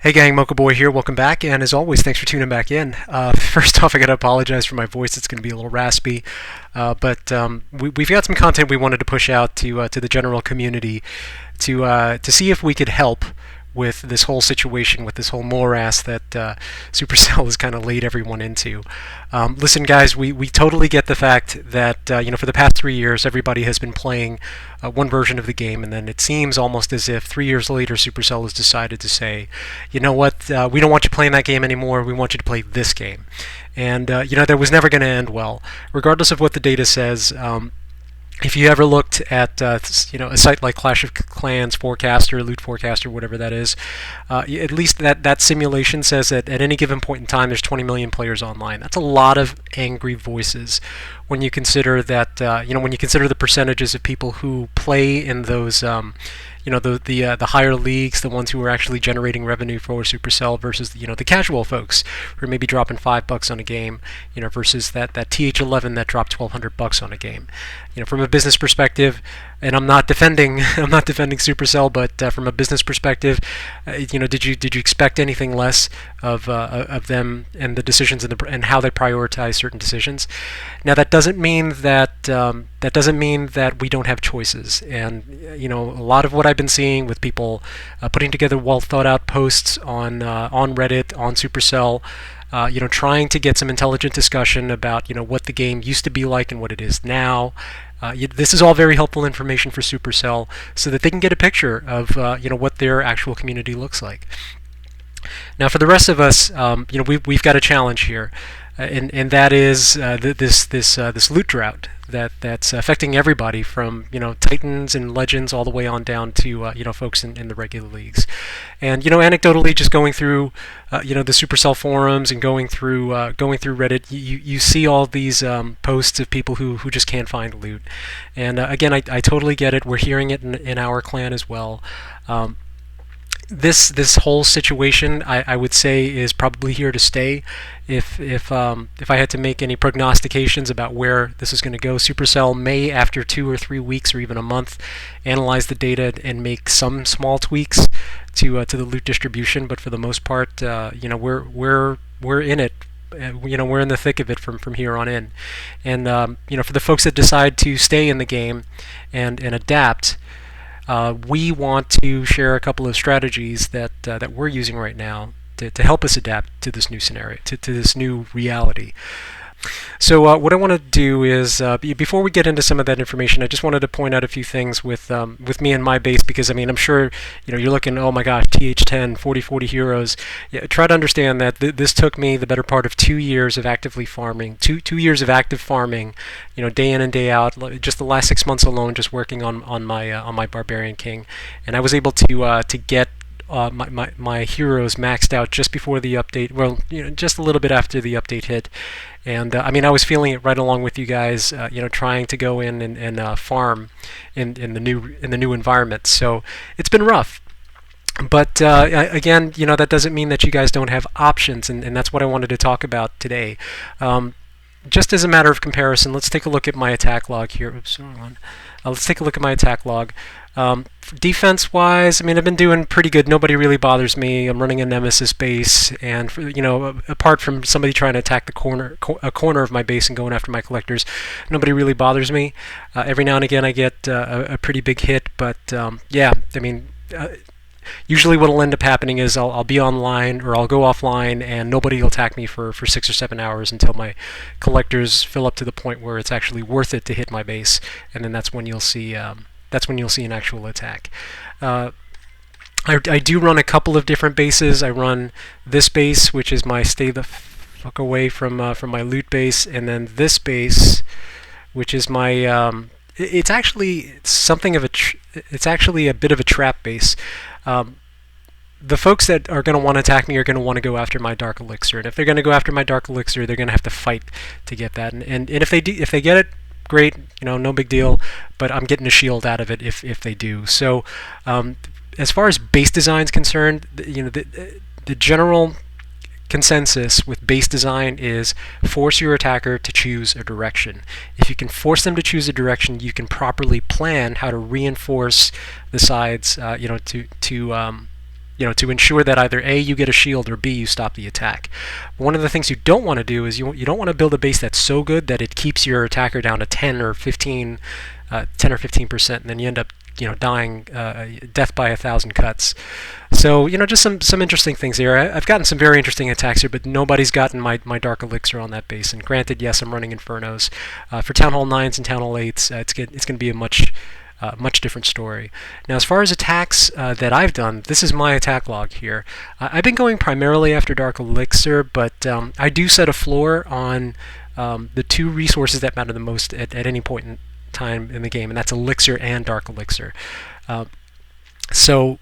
Hey gang, Mocha Boy here. Welcome back, and as always, thanks for tuning back in. First off, I gotta apologize for my voice; it's gonna be a little raspy, but we've got some content we wanted to push out to the general community to see if we could help with this whole situation, with this whole morass that Supercell has kind of laid everyone into. Listen, guys, we totally get the fact that for the past 3 years, everybody has been playing one version of the game, and then it seems almost as if 3 years later, Supercell has decided to say, you know what, we don't want you playing that game anymore. We want you to play this game, and that was never going to end well, regardless of what the data says. If you ever looked at a site like Clash of Clans Forecaster, Loot Forecaster, whatever that is, at least that simulation says that at any given point in time there's 20 million players online. That's a lot of angry voices when you consider that when you consider the percentages of people who play in those the higher leagues, the ones who are actually generating revenue for Supercell versus the casual folks who are maybe dropping $5 on a game, versus that TH11 that dropped $1,200 on a game. From a business perspective, and I'm not defending Supercell, but from a business perspective, did you expect anything less of them and the decisions and how they prioritize certain decisions? Now that doesn't mean that we don't have choices, and a lot of what I've been seeing with people putting together well thought out posts on Reddit, on Supercell, trying to get some intelligent discussion about what the game used to be like and what it is now. This is all very helpful information for Supercell, so that they can get a picture of what their actual community looks like. Now, for the rest of us, we've got a challenge here, and that is this loot drought that's affecting everybody from Titans and Legends all the way on down to folks in the regular leagues. And anecdotally, just going through the Supercell forums and going through Reddit, you see all these posts of people who just can't find loot. And again, I totally get it. We're hearing it in our clan as well. This whole situation, I would say, is probably here to stay. If I had to make any prognostications about where this is going to go, Supercell may, after 2 or 3 weeks or even a month, analyze the data and make some small tweaks to the loot distribution. But for the most part, we're in it. We're in the thick of it from here on in. And for the folks that decide to stay in the game and adapt. We want to share a couple of strategies that we're using right now to help us adapt to this new scenario, to this new reality. So what I want to do is, before we get into some of that information, I just wanted to point out a few things with me and my base, because I'm sure you're looking, oh my gosh, TH10, 40 heroes. Yeah, try to understand that this took me the better part of 2 years of actively farming, two years of active farming, day in and day out. Just the last 6 months alone, just working on my Barbarian King, and I was able to get my heroes maxed out just before the update. Well, just a little bit after the update hit, and I was feeling it right along with you guys. Trying to go in and farm in the new environment. So it's been rough. But again, that doesn't mean that you guys don't have options, and that's what I wanted to talk about today. Just as a matter of comparison, let's take a look at my attack log here. Oops, wrong one. Let's take a look at my attack log. Defense-wise, I've been doing pretty good. Nobody really bothers me. I'm running a Nemesis base, and apart from somebody trying to attack a corner of my base and going after my collectors, nobody really bothers me. Every now and again, I get a pretty big hit, but usually what will end up happening is I'll be online or I'll go offline, and nobody will attack me for 6 or 7 hours until my collectors fill up to the point where it's actually worth it to hit my base, and then that's when you'll see an actual attack. I do run a couple of different bases. I run this base, which is my stay the fuck away from my loot base, and then this base, which is my it's actually a bit of a trap base. The folks that are going to want to attack me are going to want to go after my Dark Elixir, and if they're going to go after my Dark Elixir, they're going to have to fight to get that. And if they get it, great, no big deal. But I'm getting a shield out of it if they do. So as far as base design is concerned, the general consensus with base design is force your attacker to choose a direction. If you can force them to choose a direction, you can properly plan how to reinforce the sides, to ensure that either A, you get a shield, or B, you stop the attack. One of the things you don't want to do is you don't want to build a base that's so good that it keeps your attacker down to 10 or 15%, and then you end up dying death by 1,000 cuts. So just some interesting things here. I've gotten some very interesting attacks here, but nobody's gotten my Dark Elixir on that base. And granted, yes, I'm running Infernos. For Town Hall 9s and Town Hall 8s, it's going to be a much different story. Now, as far as attacks that I've done, this is my attack log here. I've been going primarily after Dark Elixir, but I do set a floor on the two resources that matter the most at any point in time in the game, and that's Elixir and Dark Elixir. So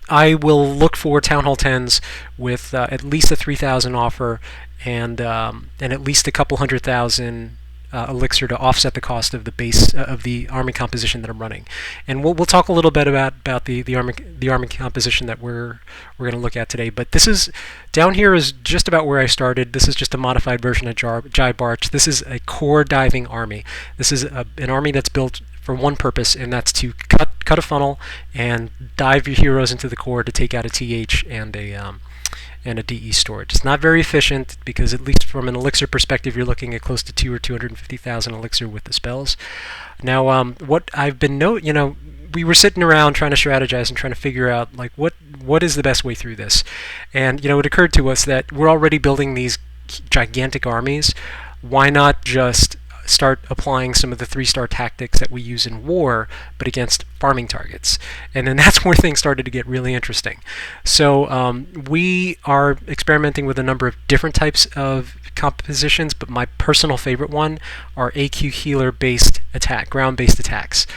I will look for Town Hall 10s with at least a 3,000 offer and at least a couple 100,000 elixir to offset the cost of the base of the army composition that I'm running. And we'll talk a little bit about the army composition that we're going to look at today. But this is down here is just about where I started. This is just a modified version of Jibarch. This is a core diving army. This is an army that's built for one purpose, and that's to cut a funnel and dive your heroes into the core to take out a TH and a DE storage. It's not very efficient because, at least from an elixir perspective, you're looking at close to 2 or 250,000 elixir with the spells. Now, what I've been we were sitting around trying to strategize and trying to figure out like what is the best way through this, and it occurred to us that we're already building these gigantic armies. Why not just start applying some of the 3-star tactics that we use in war, but against farming targets? And then that's where things started to get really interesting. So we are experimenting with a number of different types of compositions, but my personal favorite one are AQ healer-based ground-based attacks.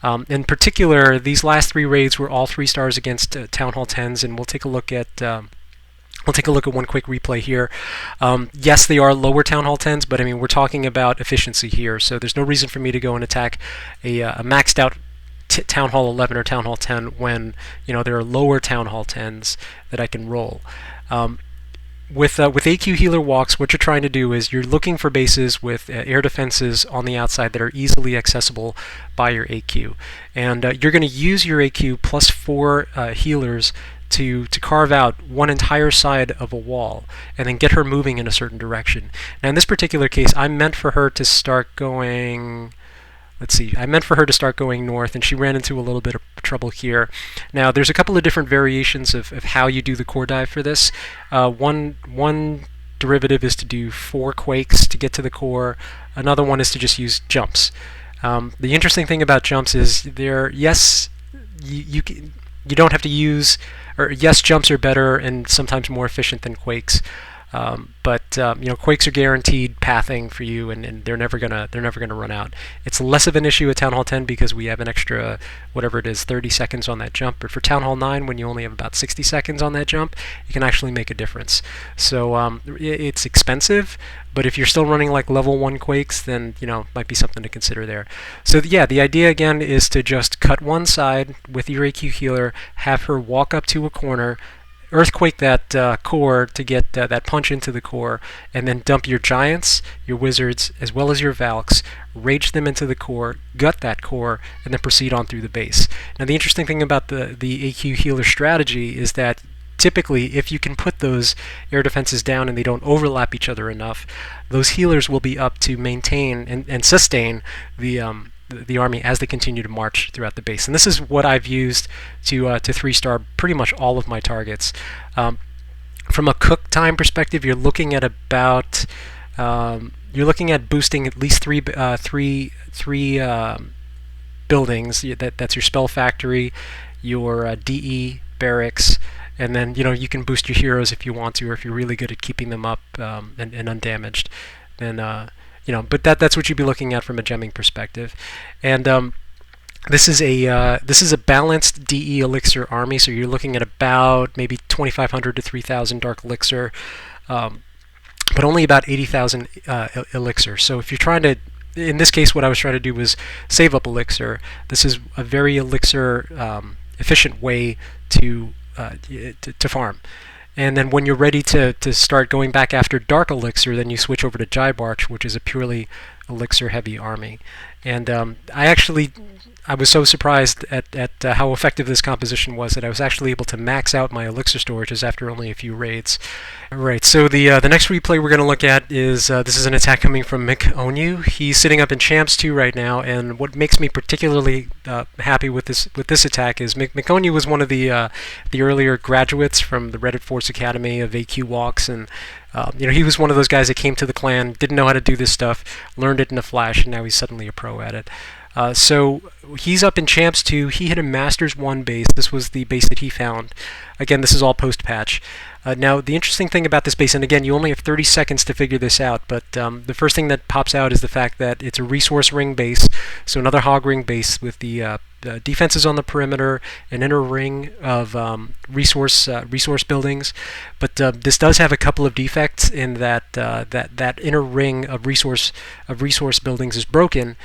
In particular, these last 3 raids were all 3 stars against Town Hall 10s, and we'll take a look at one quick replay here. Yes, they are lower Town Hall 10s, but I mean, we're talking about efficiency here, so there's no reason for me to go and attack a maxed out Town Hall 11 or Town Hall 10 when there are lower Town Hall 10s that I can roll. With AQ healer walks, what you're trying to do is you're looking for bases with air defenses on the outside that are easily accessible by your AQ, and you're going to use your AQ plus 4 healers to carve out one entire side of a wall and then get her moving in a certain direction. Now in this particular case, I meant for her to start going north, and she ran into a little bit of trouble here. Now there's a couple of different variations of how you do the core dive for this. One derivative is to do 4 quakes to get to the core. Another one is to just use jumps. The interesting thing about jumps is you don't have to use, or yes, jumps are better and sometimes more efficient than quakes, but quakes are guaranteed pathing for you, and they're never gonna run out. It's less of an issue at Town Hall 10 because we have an extra, whatever it is, 30 seconds on that jump. But for Town Hall 9, when you only have about 60 seconds on that jump, it can actually make a difference. So it's expensive, but if you're still running like level 1 quakes, then might be something to consider there. So yeah, the idea again is to just cut one side with your AQ healer, have her walk up to a corner, earthquake that core to get that punch into the core, and then dump your giants, your wizards, as well as your valks, rage them into the core, gut that core, and then proceed on through the base. Now the interesting thing about the AQ healer strategy is that typically, if you can put those air defenses down and they don't overlap each other enough, those healers will be up to maintain and sustain the army as they continue to march throughout the base. And this is what I've used to 3-star pretty much all of my targets. From a cook time perspective, you're looking at about boosting at least three buildings. That's your spell factory, your DE barracks, and then you can boost your heroes if you want to, or if you're really good at keeping them up and undamaged. Then but that's what you'd be looking at from a gemming perspective. And this is a balanced DE elixir army, so you're looking at about maybe 2,500 to 3,000 dark elixir, but only about 80,000 elixir. So if you're trying to, in this case, what I was trying to do was save up elixir. This is a very elixir efficient way to farm. And then when you're ready to start going back after Dark Elixir, then you switch over to Jibarch, which is a purely elixir-heavy army. And I was so surprised at how effective this composition was that I was actually able to max out my elixir storages after only a few raids. Alright, so the next replay we're going to look at is this is an attack coming from Mick Onyu. He's sitting up in Champs 2 right now, and what makes me particularly happy with this attack is Mick Onyu was one of the earlier graduates from the Reddit Force Academy of AQ Walks, and he was one of those guys that came to the clan, didn't know how to do this stuff, learned it in a flash, and now he's suddenly a pro at it. So he's up in Champs 2. He hit a Masters 1 base. This was the base that he found. Again, this is all post-patch. Now, the interesting thing about this base, and again, you only have 30 seconds to figure this out, but the first thing that pops out is the fact that it's a resource ring base, so another hog ring base with the defenses on the perimeter, an inner ring of resource buildings. But this does have a couple of defects in that that inner ring of resource buildings is broken,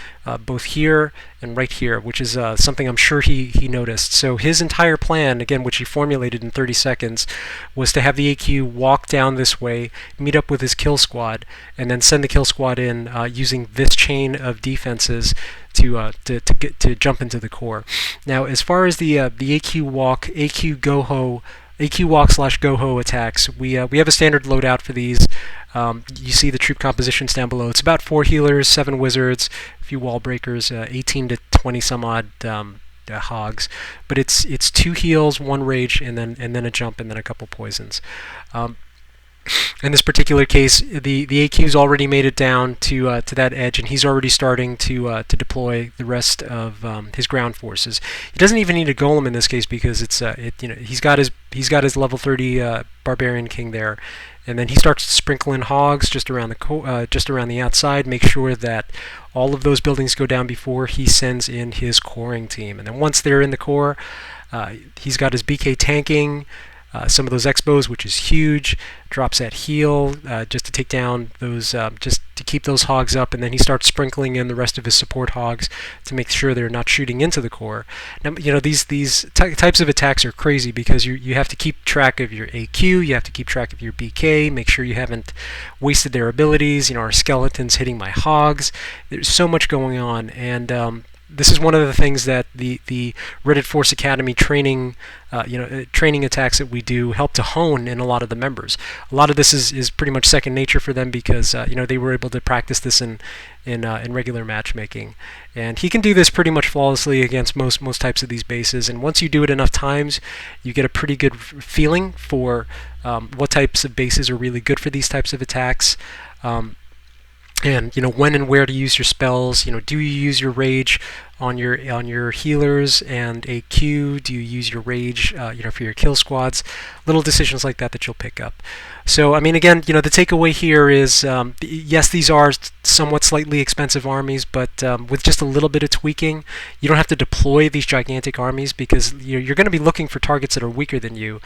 both here and right here, which is something I'm sure he noticed. So his entire plan, again, which he formulated in 30 seconds, was to have the AQ walk down this way, meet up with his kill squad, and then send the kill squad in using this chain of defenses to jump into the core. Now, as far as the AQ walk, AQ walk / go-ho attacks, we have a standard loadout for these. You see the troop compositions down below. It's about 4 healers, 7 wizards, a few wall breakers, 18 to 20 some odd hogs, but it's 2 heals, 1 rage, and then a jump, and then a couple poisons. In this particular case, the AQ's already made it down to that edge, and he's already starting to deploy the rest of his ground forces. He doesn't even need a golem in this case because he's got his level 30 barbarian king there, and then he starts to sprinkle in hogs just around the outside. Make sure that all of those buildings go down before he sends in his coring team, and then once they're in the core, he's got his BK tanking. Some of those Expos, which is huge, drops that heal just to take down those, just to keep those hogs up, and then he starts sprinkling in the rest of his support hogs to make sure they're not shooting into the core. Now, these types of attacks are crazy because you have to keep track of your AQ, you have to keep track of your BK, make sure you haven't wasted their abilities. Are skeletons hitting my hogs? There's so much going on, and this is one of the things that the Reddit Force Academy training attacks that we do help to hone in a lot of the members. A lot of this is pretty much second nature for them because they were able to practice this in regular matchmaking, and he can do this pretty much flawlessly against most types of these bases. And once you do it enough times, you get a pretty good feeling for what types of bases are really good for these types of attacks. And when and where to use your spells. Do you use your rage on your healers and AQ? Do you use your rage for your kill squads? Little decisions like that you'll pick up. So again, the takeaway here is yes, these are somewhat slightly expensive armies, but with just a little bit of tweaking, you don't have to deploy these gigantic armies because you're going to be looking for targets that are weaker than you.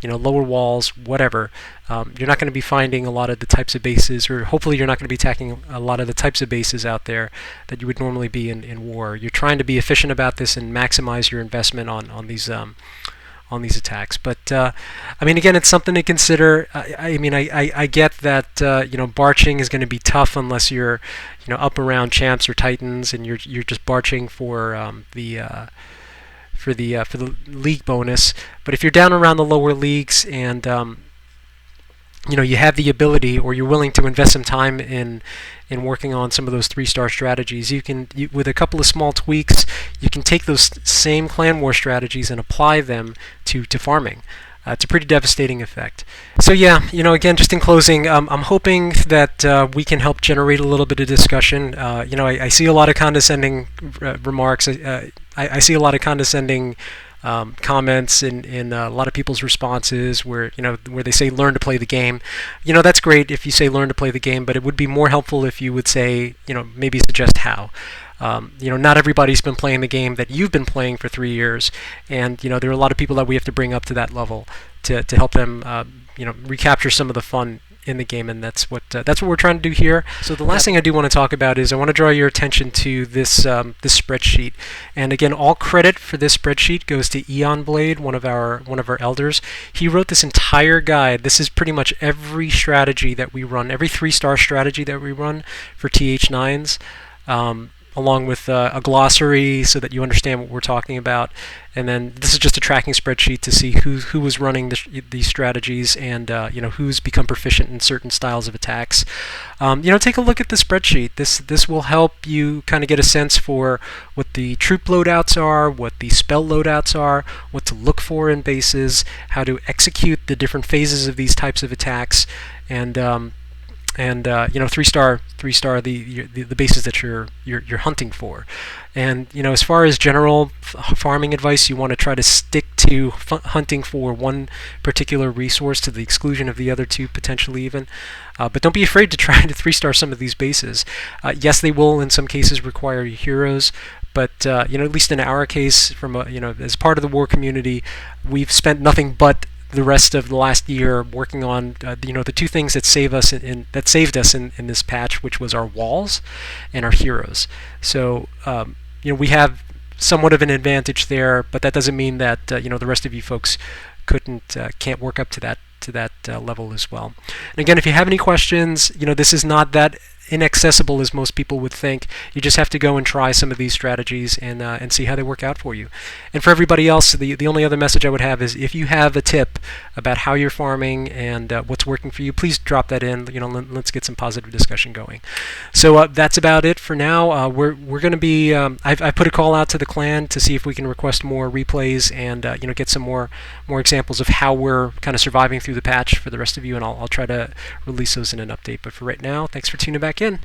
Lower walls, whatever. You're not going to be finding a lot of the types of bases, or hopefully you're not going to be attacking a lot of the types of bases out there that you would normally be in war. You're trying to be efficient about this and maximize your investment on these attacks. But again, it's something to consider. I get that barching is going to be tough unless you're up around champs or titans and you're just barching for the league bonus. But if you're down around the lower leagues and you have the ability, or you're willing to invest some time in working on some of those 3-star strategies, with a couple of small tweaks, you can take those same clan war strategies and apply them to farming. It's a pretty devastating effect. So yeah, again, just in closing, I'm hoping that we can help generate a little bit of discussion. I see a lot of condescending remarks. I see a lot of condescending comments in a lot of people's responses where they say learn to play the game. That's great if you say learn to play the game, but it would be more helpful if you would say maybe suggest how. Not everybody's been playing the game that you've been playing for 3 years, and there are a lot of people that we have to bring up to that level to help them recapture some of the fun in the game, and that's what we're trying to do here. So the last thing I do want to talk about is I want to draw your attention to this spreadsheet. And again, all credit for this spreadsheet goes to Eonblade, one of our elders. He wrote this entire guide. This is pretty much every strategy that we run, every 3-star strategy that we run for TH9s. along with a glossary so that you understand what we're talking about. And then this is just a tracking spreadsheet to see who was running these strategies, and who's become proficient in certain styles of attacks. Take a look at the spreadsheet. This will help you kind of get a sense for what the troop loadouts are, what the spell loadouts are, what to look for in bases, how to execute the different phases of these types of attacks, and three-star the bases that you're hunting for. And as far as general farming advice, you want to try to stick to hunting for one particular resource to the exclusion of the other two, potentially even. But don't be afraid to try to three-star some of these bases. Yes, they will in some cases require heroes, but at least in our case, from as part of the war community, we've spent nothing but the rest of the last year working on the two things that saved us in this patch, which was our walls and our heroes. So we have somewhat of an advantage there, but that doesn't mean that the rest of you folks can't work up to that level as well. And again, if you have any questions, this is not that inaccessible as most people would think. You just have to go and try some of these strategies and see how they work out for you. And for everybody else, the only other message I would have is if you have a tip about how you're farming and what's working for you, please drop that in. Let's get some positive discussion going. So that's about it for now. We're going to be I've put a call out to the clan to see if we can request more replays and get some more examples of how we're kind of surviving through the patch for the rest of you, and I'll try to release those in an update. But for right now, thanks for tuning back in.